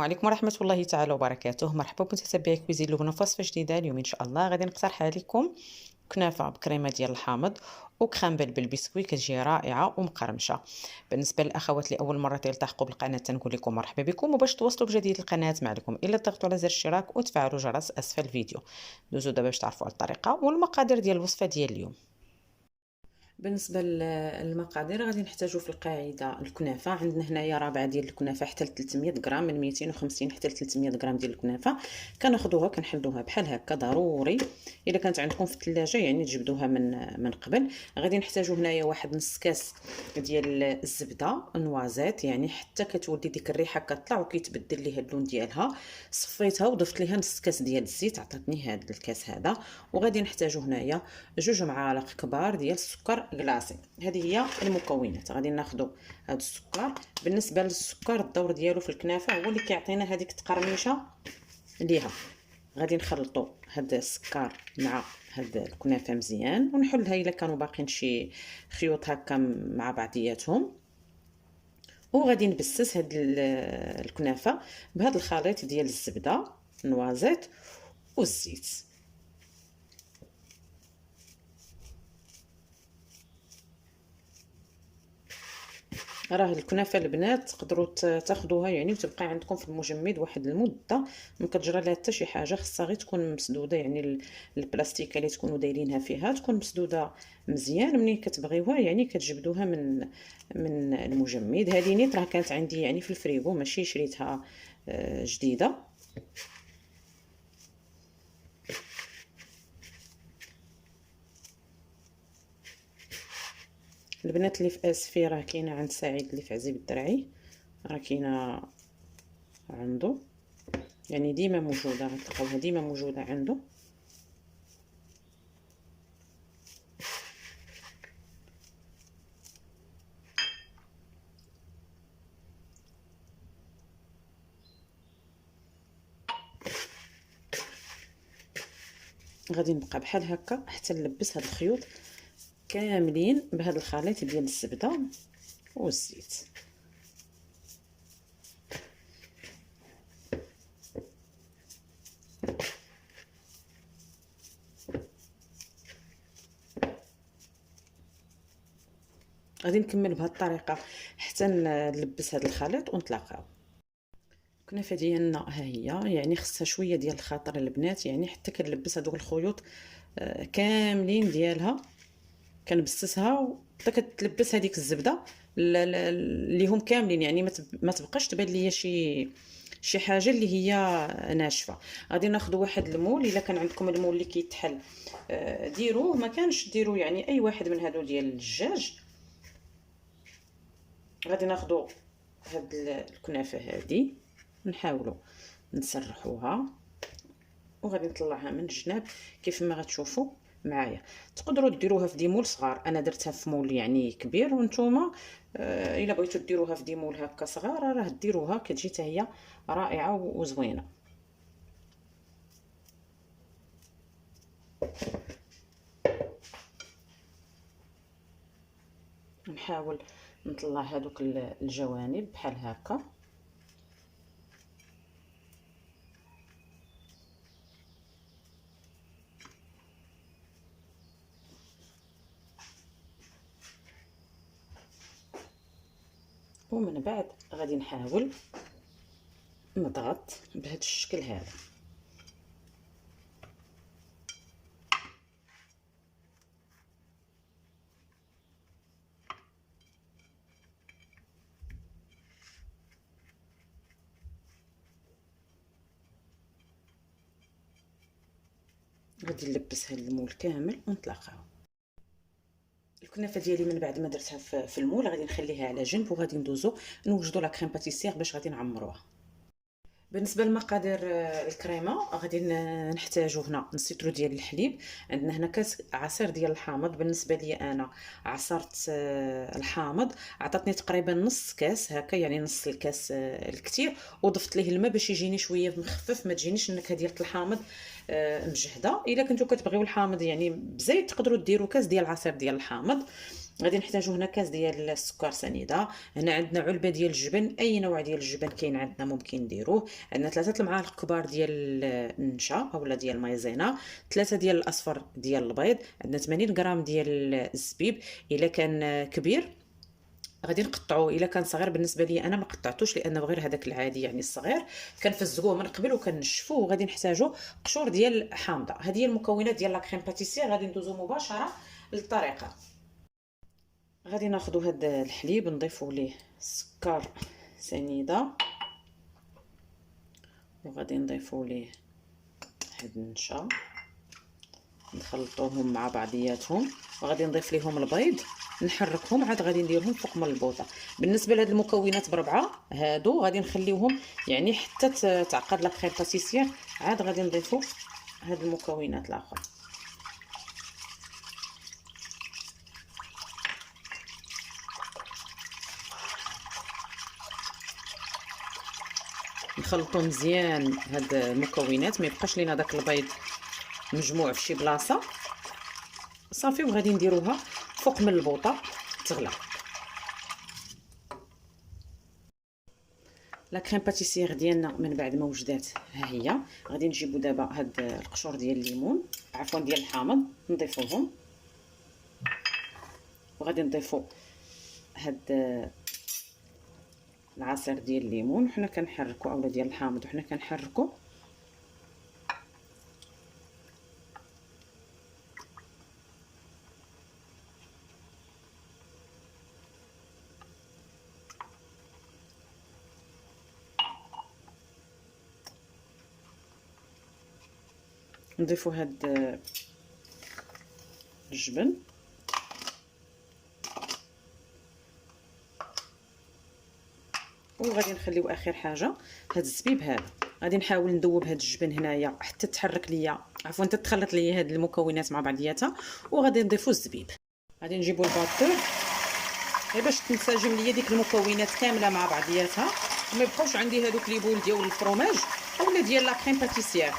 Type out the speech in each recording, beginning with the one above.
عليكم ورحمة الله تعالى وبركاته. مرحبا بمتتبعي كويزين لبنى في وصفة جديدة. اليوم إن شاء الله غادي نقترح عليكم كنافة بكريمة ديال الحامض وكريم بالبسكوي، كتجي رائعة ومقرمشة. بالنسبة للأخوات اللي أول مرة يلتحقوا بالقناة تنقول لكم مرحبا بكم، وباش توصلوا بجديد القناة ما عليكم إلا تضغطوا على زر الاشتراك وتفعلوا جرس أسفل الفيديو. دوزوا دابا باش تعرفوا على الطريقة والمقادير ديال الوصفة ديال اليوم. بالنسبه للمقادير غادي نحتاجو في القاعده الكنافه. عندنا هنايا ربعه ديال الكنافه حتى ل 300 غرام، من 250 حتى ل 300 غرام ديال الكنافه. كناخذوها كنحلوها بحال هكا. ضروري الا كانت عندكم في الثلاجه يعني تجبدوها من قبل. غادي نحتاجو هنايا واحد نص كاس ديال الزبده نوازيت، يعني حتى كتولي ديك الريحه كتطلع وكيتبدل ليها اللون ديالها. صفيتها وضفت ليها نص كاس ديال الزيت، عطاتني هذا الكاس هذا. وغادي نحتاجو هنايا 2 معالق كبار ديال السكر كلاصي. هذه هي المكونات. غادي ناخذوا هذا السكر. بالنسبه للسكر الدور ديالو في الكنافه هو اللي كيعطينا هذيك التقرميشه ليها. غادي نخلطوا هذا السكر مع هذا الكنافه مزيان ونحلها الا كانوا باقيين شي خيوط هكا مع بعضياتهم. وغادي نبسس هذه الكنافه بهذا الخليط ديال الزبده النوازيت والزيت. راه الكنافه البنات تقدروا تاخذوها يعني وتبقى عندكم في المجمد واحد المده، ما كتجرى لها حتى شي حاجه. خصها غير تكون مسدوده، يعني البلاستيكه اللي تكونوا دايرينها فيها تكون مسدوده مزيان. ملي كتبغيوها يعني كتجبدوها من المجمد. هذه نيت راه كانت عندي يعني في الفريغو، ماشي شريتها جديده. البنات اللي في اسفي راه كاينه عند سعيد اللي في عزيب الدرعي، راه كاينه عنده، يعني ديما موجوده، غتلقاوها ديما موجوده عنده. غادي نبقى بحال هكا حتى نلبس هاد الخيوط كاملين بهذا الخليط ديال الزبده والزيت. غادي نكمل بهذه الطريقه حتى نلبس هذا الخليط ونتلاقاو. الكنافه ديالنا ها هي، يعني خصها شويه ديال الخاطر البنات، يعني حتى كنلبس هذوك الخيوط كاملين ديالها كنبسسها حتى كتلبس هذيك الزبده اللي هم كاملين، يعني ما تبقاش تبان ليا شي حاجه اللي هي ناشفه. غادي ناخذ واحد المول، الا كان عندكم المول اللي كيتحل ديروه، ما كانش ديروا يعني اي واحد من هادو ديال الدجاج. غادي ناخذ هاد الكنافه هذه نحاولوا نسرحوها وغادي نطلعها من الجناب كيف ما غتشوفوا معايا. تقدروا ديروها في ديمول صغار، انا درتها في مول يعني كبير، وانتوما الا بغيتوا ديروها في ديمول هكا صغار راه ديروها، كتجي حتى هي رائعه وزوينه. نحاول نطلع هذوك الجوانب بحال هكا. ومن بعد غادي نحاول نضغط بهذا الشكل هذا. غادي نلبس هذا المول كامل ونتلاقاو. الكنافه ديالي من بعد ما درتها في المول غادي نخليها على جنب، وغادي ندوزو نوجدوا لا كريم باتيسير باش غادي نعمروها. بالنسبه لمقادير الكريمه غادي نحتاجو هنا نص لتر ديال الحليب. عندنا هنا كاس عصير ديال الحامض. بالنسبه لي انا عصرت الحامض، عطاتني تقريبا نص كاس هكا، يعني نص الكاس الكثير، وضفت ليه الماء باش يجيني شويه مخفف، ما تجينيش النكهه ديال الحامض مجهده. الا كنتو كتبغيو الحامض يعني بزيت تقدروا ديروا كاس ديال العصير ديال الحامض. غادي نحتاجو هنا كاس ديال السكر سنيده. هنا عندنا علبه ديال الجبن، اي نوع ديال الجبن كاين عندنا ممكن نديروه. عندنا 3 المعالق كبار ديال النشا اولا ديال المايزينا، 3 ديال الاصفر ديال البيض، عندنا 80 غرام ديال الزبيب. الا كان كبير غادي نقطعوه، الا كان صغير بالنسبه لي انا ما قطعتوش لانه غير هذاك العادي يعني الصغير كنفزقوه من قبل وكنشفوه. وغادي نحتاجو قشور ديال حامضه. هذه هي المكونات ديال لا كريم باتيسير. غادي ندوزو مباشره للطريقه. غادي ناخذوا هذا الحليب نضيفوا ليه السكر سنيده، وغادي نضيفوا ليه هاد النشا، نخلطوهم مع بعضياتهم، وغادي نضيف ليهم البيض نحركهم، عاد غادي نديرهم فوق من البوطه. بالنسبه لهاد المكونات بربعه هادو غادي نخليوهم يعني حتى تعقد لا كريم باتيسير، عاد غادي نضيفوا هاد المكونات الاخرى. نخلطوا مزيان هاد المكونات، ما يبقاش لينا داك البيض مجموع في شي بلاصه صافي. وغادي نديروها فوق من البوطه تغلى. لا كريم باتيسير ديالنا من بعد ما وجدات ها هي. غادي نجيبو دابا هاد القشور ديال الليمون، عفوا ديال الحامض، نضيفوهم، وغادي نضيفو هاد العصير ديال الليمون وحنا كنحركو، اولا ديال الحامض وحنا كنحركو. نضيفو هاد الجبن، وغادي نخليو اخر حاجه هاد الزبيب هذا. غادي نحاول ندوب هاد الجبن هنايا حتى تحرك ليا، عفوا حتى تخلط ليا هاد المكونات مع بعضياتها، وغادي نضيفو الزبيب. غادي نجيبو الباتور غير باش تنسجم ليا ديك المكونات كامله مع بعضياتها، وما يبقاوش عندي هادوك لي بول ديال الفرomاج اولا ديال لا كريم باتيسير.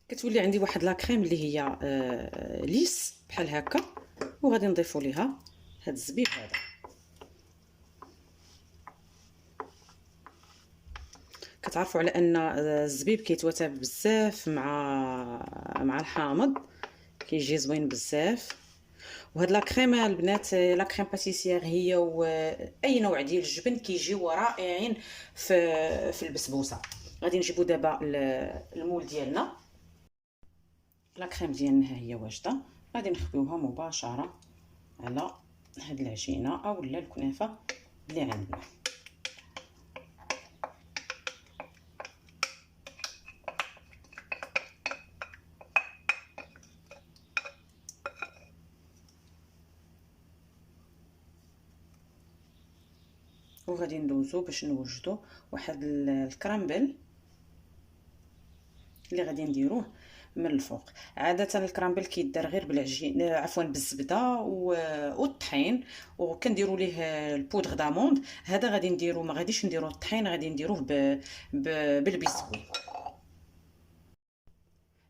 كتولي عندي واحد لا كريم اللي هي ليس بحال هكا، وغادي نضيفو ليها هاد الزبيب هذا. كتعرفوا على ان الزبيب كيتواتب بزاف مع الحامض، كيجي زوين بزاف. وهاد لا كريم البنات، لا كريم باتيسير هي واي نوع ديال الجبن كيجيو رائعين في البسبوسه. غادي نجيبو دابا المول ديالنا. لا كريم ديالنا ها هي واجده، غادي نخبيوها مباشره على هاد العجينه اولا الكنافه اللي عندنا. وغادي ندوزو باش نوجدو واحد الكرامبل اللي غادي نديروه من الفوق. عاده الكرامبل كيدار غير بالعجين، عفوا بالزبده والطحين، وكنديروا ليه البودغ داموند. هذا غادي نديرو، ما غاديش نديرو الطحين، غادي نديروه بالبسكوي.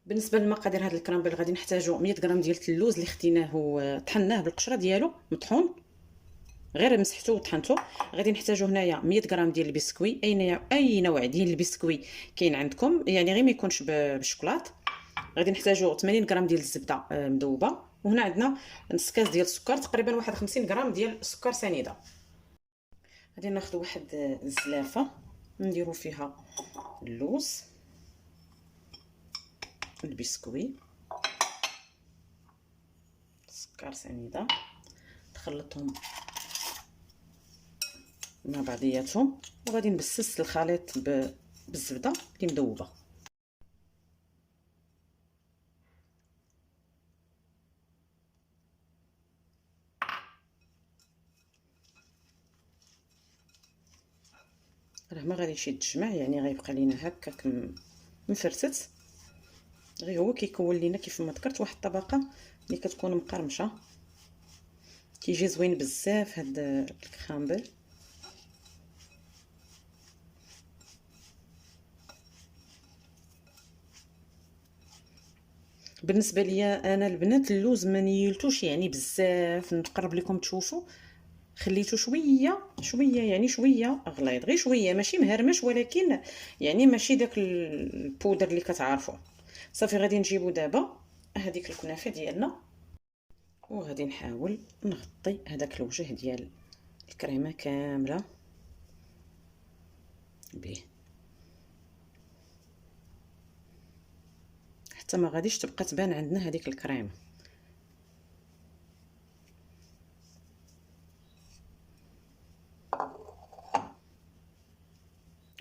بالنسبه للمقادير هذا الكرامبل غادي نحتاجو 100 غرام ديال اللوز اللي خديناه طحناه بالقشره ديالو مطحون، غير مسحتو وطحنتو. غادي نحتاجو هنايا 100 غرام ديال البسكوي، اي نوع ديال البسكوي كاين عندكم، يعني غير ما يكونش بالشوكولات. غادي نحتاجو 80 غرام ديال الزبده مذوبه، وهنا عندنا نص كاس ديال السكر، تقريبا واحد 50 غرام ديال السكر سنيده. غادي ناخذ واحد الزلافه نديرو فيها اللوز، البسكوي، السكر سنيده، نخلطهم مع بعضياتهم، وغادي نبسس الخليط بالزبده اللي مذوبه. راه ما غاديش يتجمع، يعني غيبقى لينا هكاك مفرتت، غير هو كيكون لينا كيف ما ذكرت واحد الطبقه اللي كتكون مقرمشه. كيجي زوين بزاف هاد الكرامبل. بالنسبه ليا انا البنات اللوز ما نيلتوش يعني بزاف، نقرب لكم تشوفوا، خليته شويه شويه يعني شويه غليظ، غير شويه ماشي مهرمش، ولكن يعني ماشي داك البودر اللي كتعرفوا. صافي غادي نجيبو دابا هذيك الكنافه ديالنا، وغادي نحاول نغطي هذاك الوجه ديال الكريمه كامله به، حتى ما غاديش تبقى تبان عندنا هذيك الكريمه.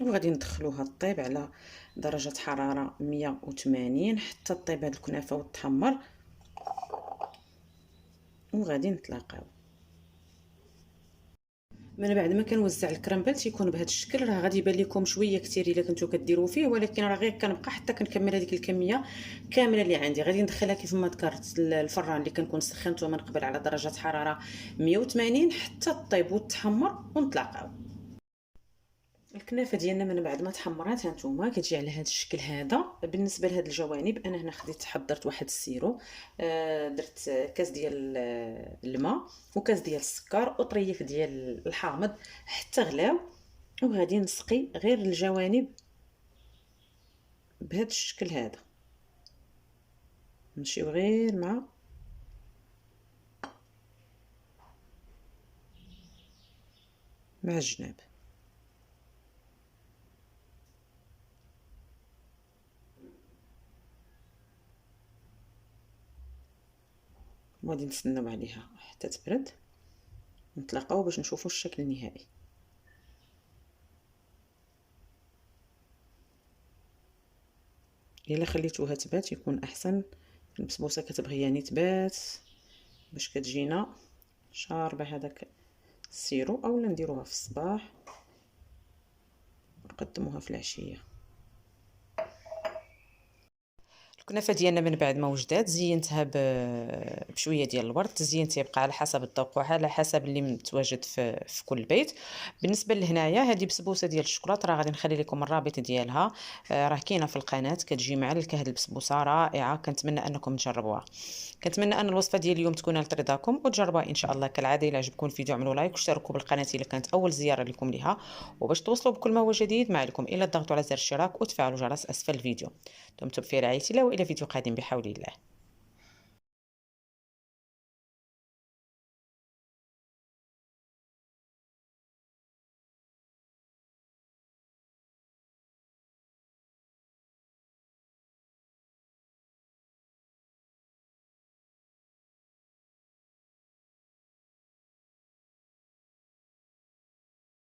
وغادي ندخلوها طيب على درجه حراره 180 حتى طيب هاد الكنافه وتحمر، وغادي نتلاقاو. من بعد ما كنوزع الكرامبل تيكون بهذا الشكل، راه غادي يبان لكم شويه كثير الا كنتو كديروا فيه، ولكن راه غير كنبقى حتى كنكمل هذيك الكميه كامله اللي عندي. غادي ندخلها كيف ما ذكرت الفران اللي كنكون سخنته من قبل على درجه حراره 180 حتى طيب وتحمر، ونتلاقاو. الكنافه ديالنا من بعد ما تحمرات هانتوما كتجي على هذا الشكل هذا. بالنسبه لهاد الجوانب انا هنا خديت حضرت واحد السيرو، درت كاس ديال الماء وكاس ديال السكر وطريف ديال الحامض حتى غلاو، وغادي نسقي غير الجوانب بهذا الشكل هذا، نمشيو غير مع الجناب. وغادي نستناو عليها حتى تبرد، نتلاقاو باش نشوفوا الشكل النهائي. الا خليتوها تبات يكون احسن. البسبوسه كتبغي يعني تبات باش كتجينا شاربه هذاك السيرو، اولا نديروها في الصباح نقدموها في العشيه. الكنافه ديالنا من بعد ما وجدات زينتها بشويه ديال الورد. التزيين تيبقى على حسب الذوق وعلى حسب اللي متواجد في كل بيت. بالنسبه لهنايا هذه بسبوسه ديال الشكلاط، راه غادي نخلي لكم الرابط ديالها، راه كاينه في القناه، كتجي معلكه هذه البسبوسه رائعه، كنتمنى انكم تجربوها. كنتمنى ان الوصفه ديال اليوم تكون نالت رضاكم وتجربوها ان شاء الله. كالعاده الى عجبكم الفيديو اعملوا لايك واشتركوا بالقناه اذا كانت اول زياره لكم لها، وباش توصلوا بكل ما هو جديد ما عليكم الا الضغط على زر الاشتراك وتفعلوا جرس اسفل الفيديو. دمتم في رعايه الله والى فيديو قادم بحول الله.